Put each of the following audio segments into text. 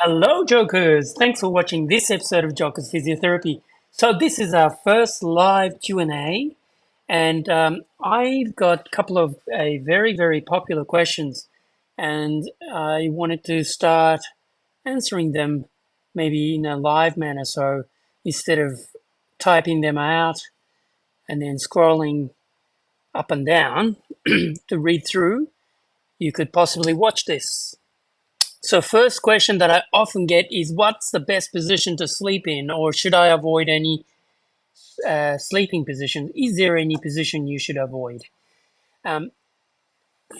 Hello, Jokers! Thanks for watching this episode of Jokers Physiotherapy. So this is our first live Q&A, and I've got a couple of very popular questions, and I wanted to start answering them maybe in a live manner. So instead of typing them out and then scrolling up and down to read through, you could possibly watch this. So first question that I often get is what's the best position to sleep in, or should I avoid any sleeping position? Is there any position you should avoid? Um,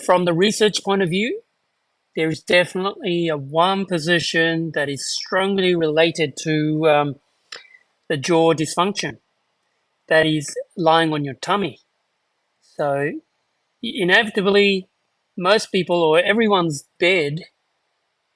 from the research point of view, there is definitely a one position that is strongly related to the jaw dysfunction. That is lying on your tummy. So inevitably, most people or everyone's bed,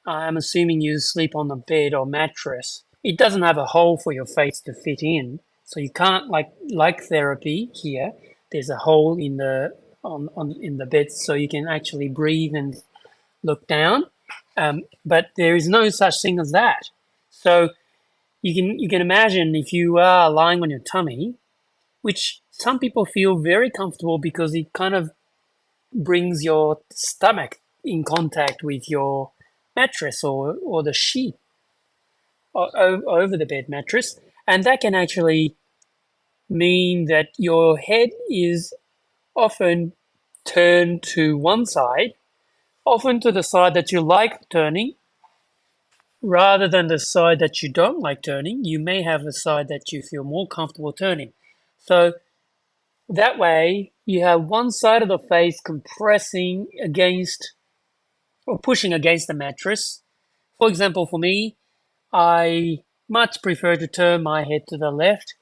I'm assuming you sleep on the bed or mattress. It doesn't have a hole for your face to fit in, so you can't like therapy here. There's a hole in the on in the bed, so you can actually breathe and look down. But there is no such thing as that. So you can imagine if you are lying on your tummy, which some people feel very comfortable because it kind of brings your stomach in contact with your mattress or the sheet over the bed mattress. And that can actually mean that your head is often turned to one side, often to the side that you like turning, rather than the side that you don't like turning. You may have a side that you feel more comfortable turning. So that way, you have one side of the face compressing against or pushing against the mattress. For example, for me, I much prefer to turn my head to the left.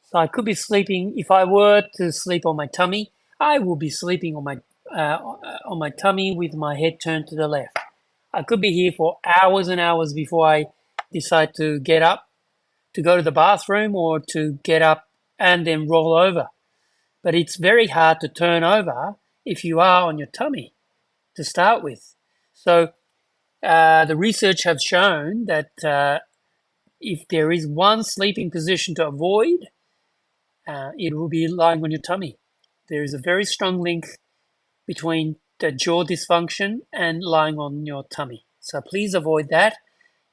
So I could be sleeping, if I were to sleep on my tummy, I will be sleeping on my tummy with my head turned to the left. I could be here for hours and hours before I decide to get up to go to the bathroom or to get up and then roll over. But it's very hard to turn over if you are on your tummy to start with. So the research have shown that if there is one sleeping position to avoid, it will be lying on your tummy. There is a very strong link between the jaw dysfunction and lying on your tummy. So please avoid that.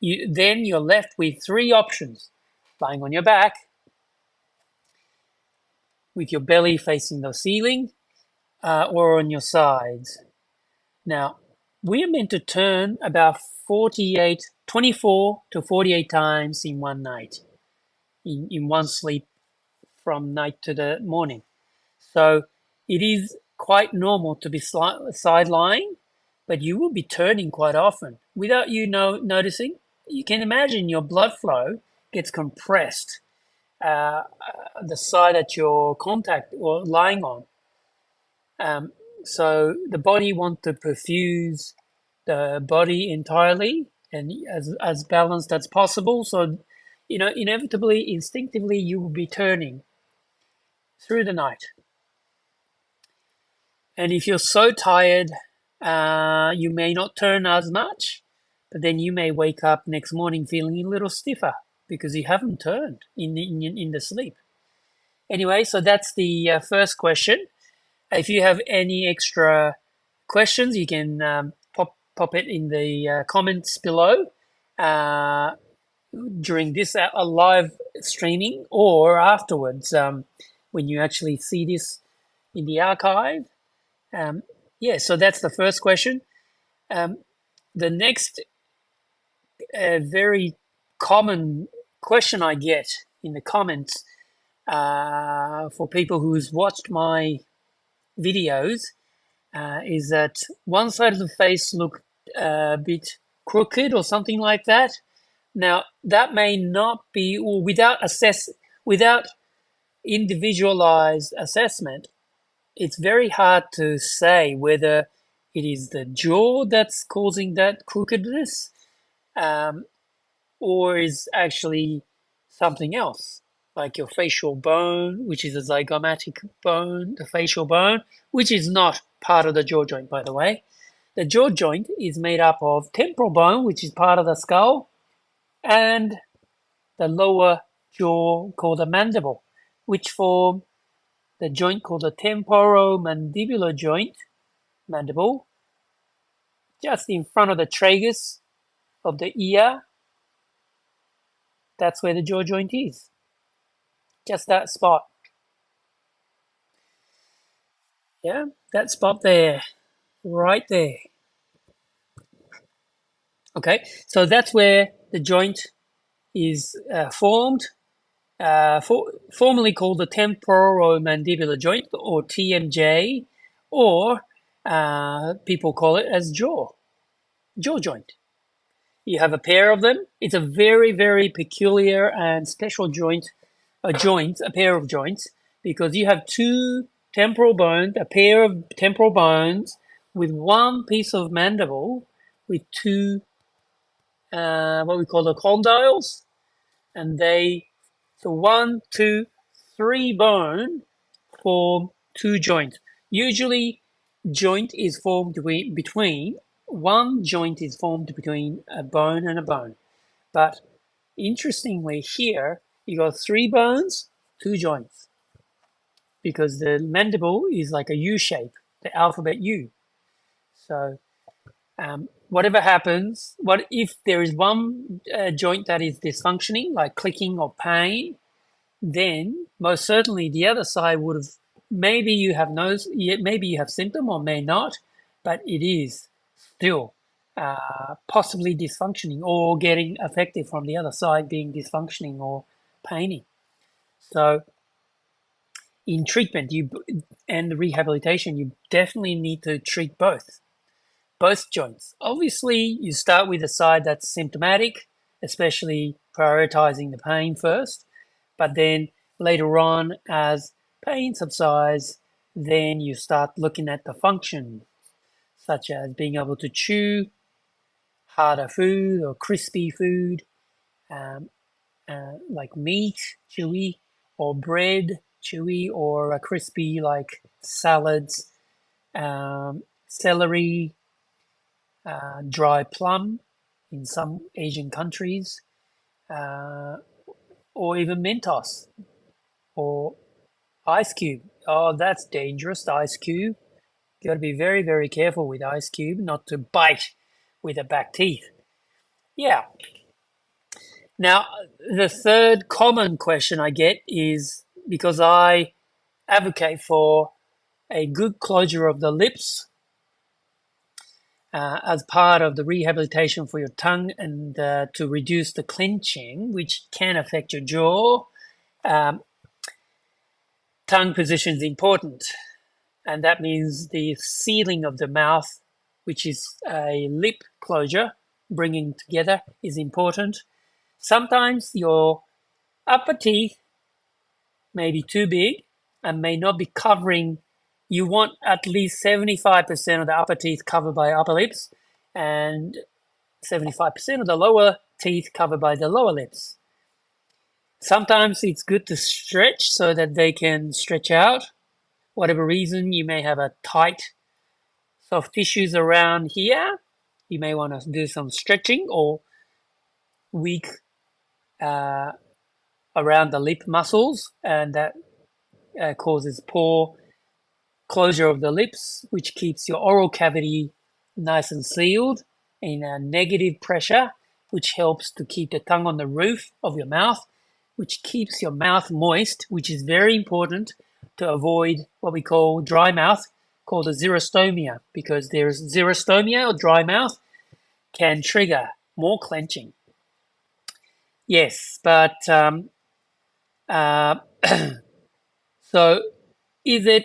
Then you're left with three options: lying on your back with your belly facing the ceiling, or on your sides. Now, we are meant to turn about 24 to 48 times in one night, in one sleep from night to the morning. So it is quite normal to be side lying, but you will be turning quite often without you noticing. You can imagine your blood flow gets compressed, uh, the side that you're contact or lying on. Um, so the body wants to perfuse the body entirely and as balanced as possible. So, inevitably, instinctively, you will be turning through the night. And if you're so tired, you may not turn as much, but then you may wake up next morning feeling a little stiffer because you haven't turned in the sleep. Anyway, so that's the first question. If you have any extra questions, you can pop it in the comments below during this live streaming or afterwards when you actually see this in the archive. Um, yeah, so that's the first question. The next very common question I get in the comments for people who's watched my videos is that one side of the face look a bit crooked or something like that. Now that may not be, or without individualized assessment, it's very hard to say whether it is the jaw that's causing that crookedness, um, or is actually something else, like your facial bone, which is a zygomatic bone, the facial bone, which is not part of the jaw joint, by the way. The jaw joint is made up of temporal bone, which is part of the skull, and the lower jaw called the mandible, which form the joint called the temporomandibular joint, mandible, just in front of the tragus of the ear. That's where the jaw joint is. Just that spot. Yeah, that spot there, right there. Okay, so that's where the joint is formed, formerly called the temporomandibular joint, or TMJ, or people call it as jaw joint. You have a pair of them. It's a very, very peculiar and special joint, a pair of joints, because you have two temporal bones, a pair of temporal bones with one piece of mandible with two, what we call the condyles, and so one, two, three bone form two joints. Usually, joint is formed between one joint is formed between a bone and a bone. But interestingly, here you got three bones, two joints, because the mandible is like a U shape, the alphabet U. So whatever happens, what if there is one joint that is dysfunctioning, like clicking or pain, then most certainly the other side would have, maybe you have maybe you have symptom or may not, but it is still possibly dysfunctioning or getting affected from the other side being dysfunctioning or paining. So in treatment and the rehabilitation, you definitely need to treat both joints. Obviously, you start with the side that's symptomatic, especially prioritizing the pain first, but then later on, as pain subsides, then you start looking at the function, such as being able to chew harder food or crispy food, um, like meat, chewy, or bread, chewy, or crispy, like salads, celery, dry plum in some Asian countries, uh, or even Mentos or ice cube. Oh, that's dangerous, the ice cube. You got to be very, very careful with ice cube, not to bite with the back teeth. Yeah. Now, the third common question I get is, because I advocate for a good closure of the lips as part of the rehabilitation for your tongue, and to reduce the clenching, which can affect your jaw. Um, tongue position is important, and that means the sealing of the mouth, which is a lip closure, bringing together, is important. Sometimes your upper teeth may be too big and may not be covering. You want at least 75% of the upper teeth covered by upper lips and 75% of the lower teeth covered by the lower lips. Sometimes it's good to stretch so that they can stretch out. Whatever reason, you may have a tight soft tissues around here. You may want to do some stretching, or weak uh, around the lip muscles, and that causes poor closure of the lips, which keeps your oral cavity nice and sealed in a negative pressure, which helps to keep the tongue on the roof of your mouth, which keeps your mouth moist, which is very important to avoid what we call dry mouth, called a xerostomia, because there's xerostomia, or dry mouth, can trigger more clenching. Yes, but uh, so is it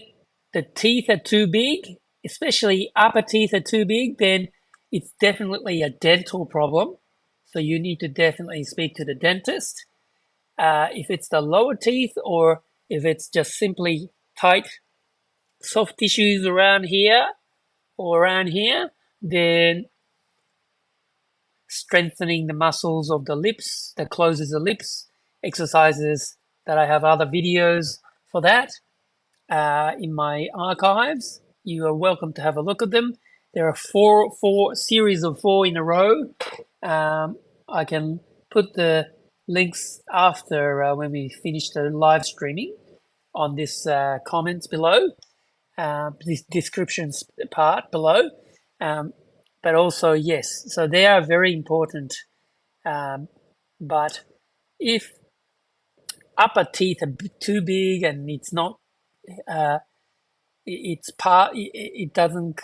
the teeth are too big, especially upper teeth are too big, then it's definitely a dental problem. So you need to definitely speak to the dentist. If it's the lower teeth, or if it's just simply tight, soft tissues around here or around here, then strengthening the muscles of the lips that closes the lips, exercises that I have other videos for that in my archives. You are welcome to have a look at them. There are four series of four in a row. I can put the links after when we finish the live streaming on this comments below, this descriptions part below. Um, but also, yes, so they are very important. But if upper teeth are too big and it's not, it doesn't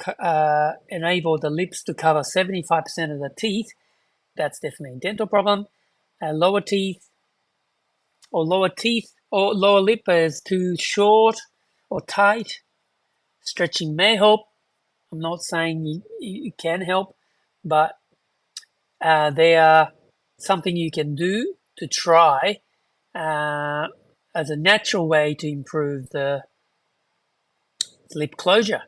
enable the lips to cover 75% of the teeth, that's definitely a dental problem. Lower teeth or lower lip is too short or tight, stretching may help. I'm not saying it can help, but they are something you can do to try uh, as a natural way to improve the lip closure.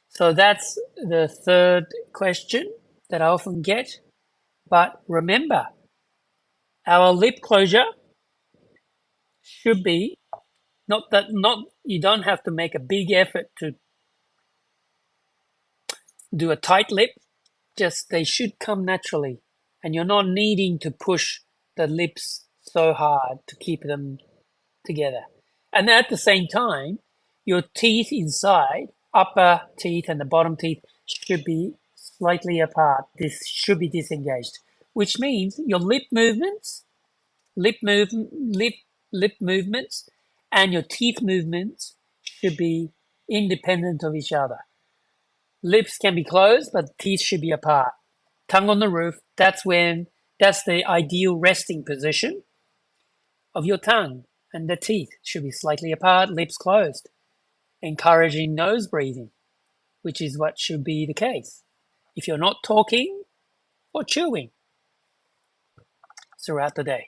So that's the third question that I often get. But remember, our lip closure should be not you don't have to make a big effort to do a tight lip, just they should come naturally. And you're not needing to push the lips so hard to keep them together. And at the same time, your teeth inside, upper teeth and the bottom teeth, should be slightly apart. This should be disengaged, which means your lip move, lip lip movements, and your teeth movements should be independent of each other. Lips can be closed, but teeth should be apart. Tongue on the roof. That's the ideal resting position of your tongue, and the teeth should be slightly apart, lips closed, encouraging nose breathing, which is what should be the case if you're not talking or chewing throughout the day.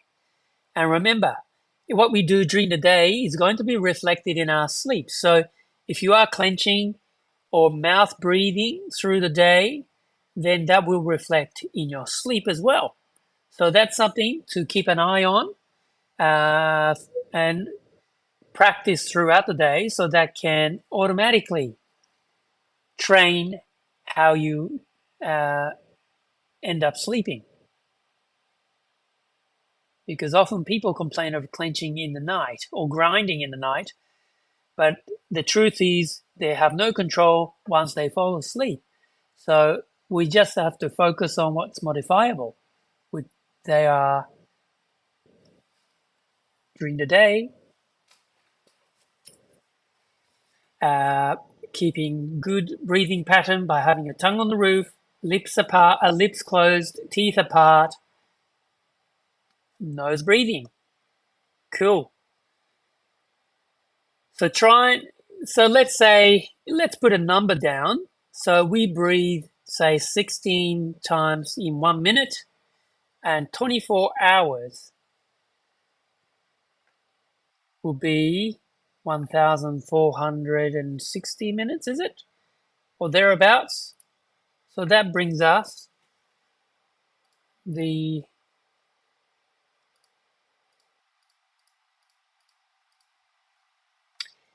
And remember, what we do during the day is going to be reflected in our sleep. So if you are clenching or mouth breathing through the day, then that will reflect in your sleep as well. So that's something to keep an eye on and practice throughout the day so that can automatically train how you uh, end up sleeping. Because often people complain of clenching in the night or grinding in the night, but the truth is they have no control once they fall asleep. So we just have to focus on what's modifiable. They are during the day, uh, keeping good breathing pattern by having your tongue on the roof, lips apart, lips closed, teeth apart, nose breathing. Cool. So let's put a number down. So we breathe, say 16 times in 1 minute, and 24 hours will be 1,460 minutes, is it? Or thereabouts. So that brings us the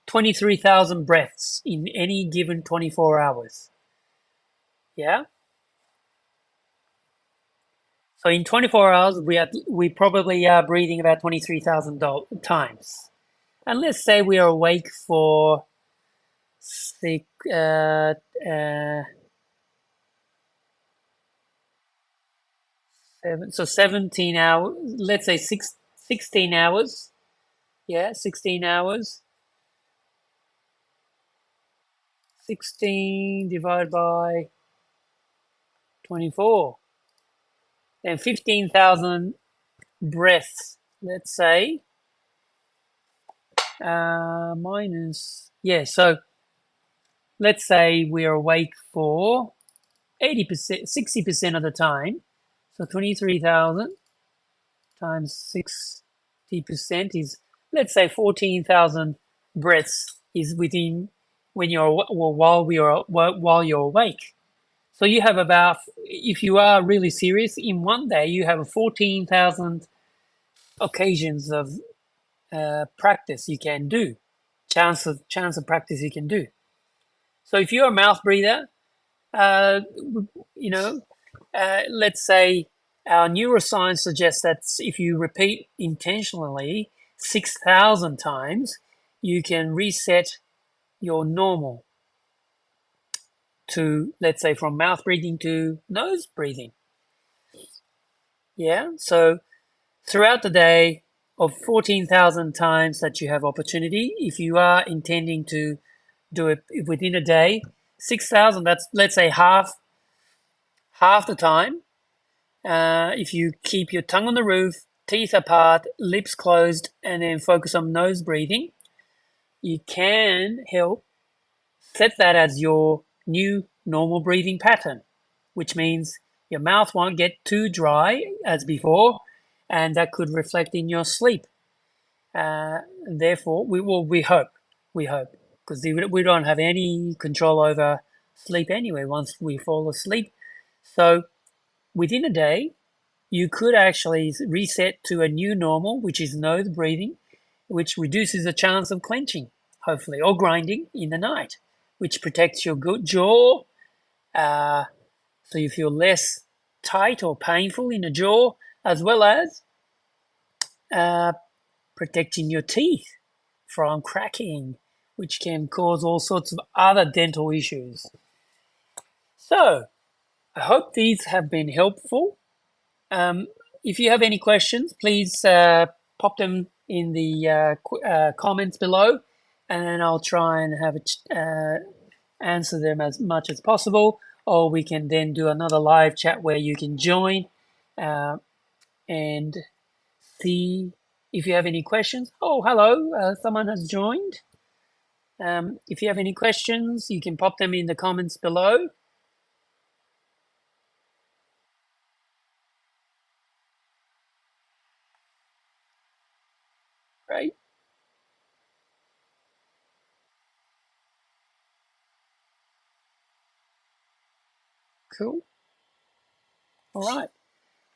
23,000 breaths in any given 24 hours. Yeah? So in 24 hours, we probably are breathing about 23,000 times. And let's say we are awake for six, seven, so 17 hours, let's say 16 hours. Yeah, 16 hours. 16 divided by 24. Then 15,000 breaths, let's say, minus, yeah, so let's say we are awake for 80%, 60% of the time. So 23,000 times 60% is, let's say 14,000 breaths is within when you're, well, while you're awake. So you have about, if you are really serious, in one day you have 14,000 occasions of practice you can do, chance of practice you can do. So if you're a mouth breather, uh, let's say Our neuroscience suggests that if you repeat intentionally 6,000 times, you can reset your normal to, let's say, from mouth breathing to nose breathing. Yeah. So throughout the day of 14,000 times that you have opportunity, if you are intending to do it within a day, 6,000, that's, let's say, half the time. If you keep your tongue on the roof, teeth apart, lips closed, and then focus on nose breathing, you can help set that as your new normal breathing pattern, which means your mouth won't get too dry as before, and that could reflect in your sleep. Therefore, we hope, because we don't have any control over sleep anyway once we fall asleep. So within a day, you could actually reset to a new normal, which is nose breathing, which reduces the chance of clenching, hopefully, or grinding in the night, which protects your good jaw, uh, so you feel less tight or painful in the jaw, as well as uh, protecting your teeth from cracking, which can cause all sorts of other dental issues. So, I hope these have been helpful. Um, if you have any questions, please pop them in the comments below, and then I'll try and have answer them as much as possible. Or we can then do another live chat where you can join uh, and see if you have any questions. Oh, hello, someone has joined. If you have any questions, you can pop them in the comments below. Great, cool. All right.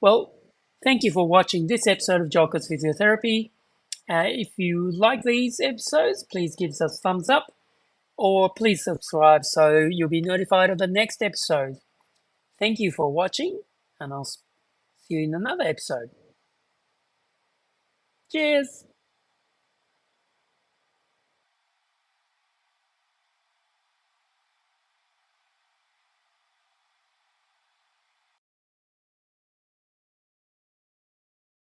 Well, thank you for watching this episode of Jocko's Physiotherapy. If you like these episodes, please give us a thumbs up or please subscribe so you'll be notified of the next episode. Thank you for watching, and I'll see you in another episode. Cheers!